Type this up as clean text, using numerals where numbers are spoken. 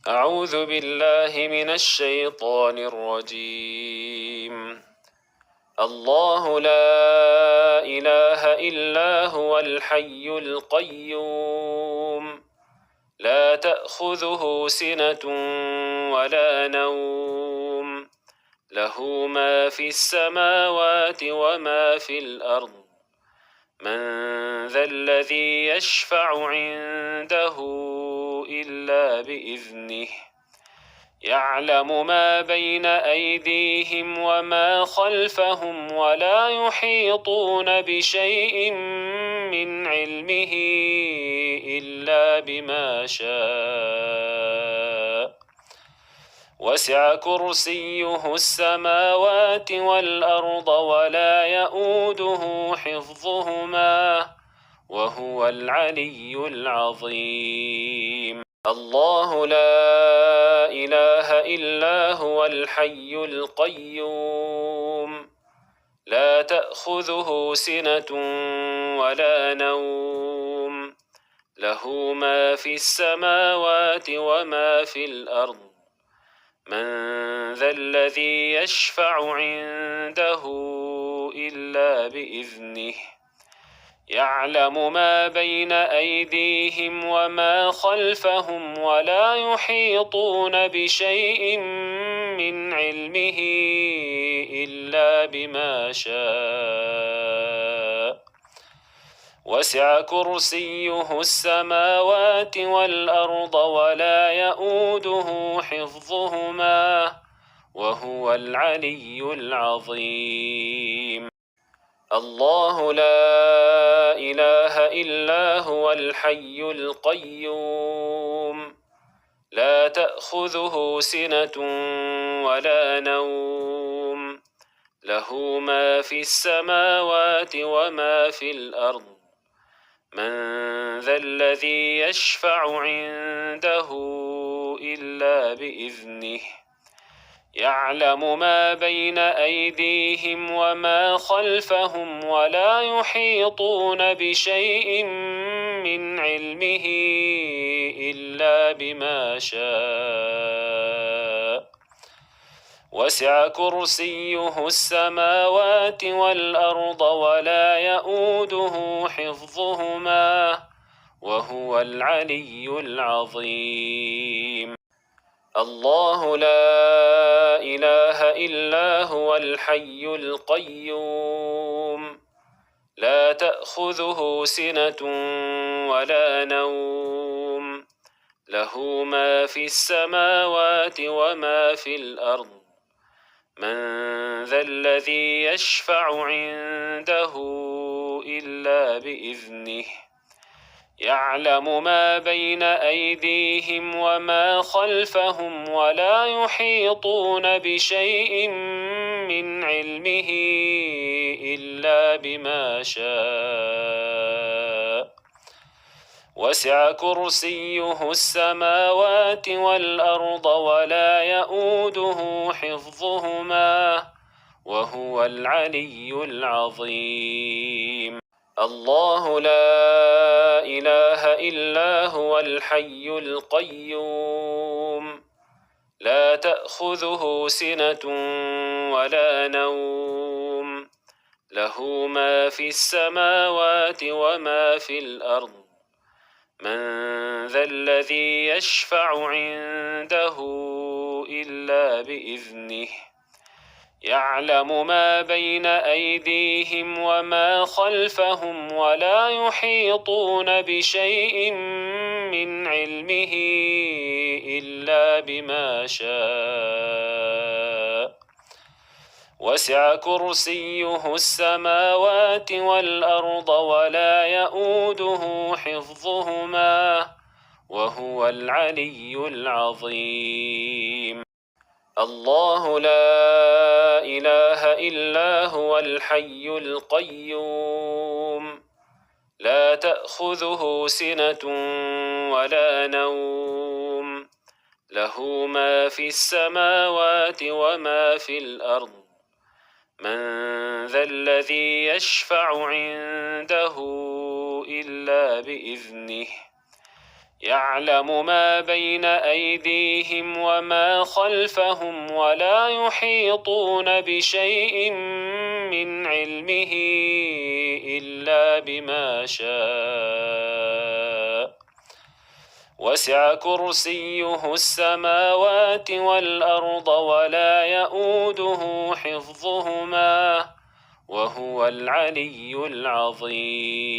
أعوذ بالله من الشيطان الرجيم. الله لا إله إلا هو الحي القيوم لا تأخذه سنة ولا نوم له ما في السماوات وما في الأرض من ذا الذي يشفع عنده إلا بإذنه يعلم ما بين أيديهم وما خلفهم ولا يحيطون بشيء من علمه إلا بما شاء وسع كرسيه السماوات والأرض ولا يؤوده حفظهما وهو العلي العظيم. الله لا إله إلا هو الحي القيوم لا تأخذه سنة ولا نوم له ما في السماوات وما في الأرض من ذا الذي يشفع عنده إلا بإذنه يعلم ما بين أيديهم وما خلفهم ولا يحيطون بشيء من علمه إلا بما شاء وسع كرسيه السماوات والأرض ولا يؤوده حفظهما وهو العلي العظيم. الله لا إله إلا هو الحي القيوم لا تأخذه سنة ولا نوم له ما في السماوات وما في الأرض من ذا الذي يشفع عنده إلا بإذنه يعلم ما بين أيديهم وما خلفهم ولا يحيطون بشيء من علمه إلا بما شاء وسع كرسيه السماوات والأرض ولا يؤوده حفظهما وهو العلي العظيم. الله لا إله إلا هو الحي القيوم لا تأخذه سنة ولا نوم له ما في السماوات وما في الأرض من ذا الذي يشفع عنده إلا بإذنه يعلم ما بين أيديهم وما خلفهم ولا يحيطون بشيء من علمه إلا بما شاء وسع كرسيه السماوات والأرض ولا يؤوده حفظهما وهو العلي العظيم. الله لا إله إلا هو الحي القيوم لا تأخذه سنة ولا نوم له ما في السماوات وما في الأرض من ذا الذي يشفع عنده إلا بإذنه يعلم ما بين أيديهم وما خلفهم ولا يحيطون بشيء من علمه إلا بما شاء وسع كرسيه السماوات والأرض ولا يؤوده حفظهما وهو العلي العظيم. الله لا إله إلا هو الحي القيوم لا تأخذه سنة ولا نوم له ما في السماوات وما في الأرض من ذا الذي يشفع عنده إلا بإذنه يعلم ما بين أيديهم وما خلفهم ولا يحيطون بشيء من علمه إلا بما شاء وسع كرسيه السماوات والأرض ولا يئوده حفظهما وهو العلي العظيم.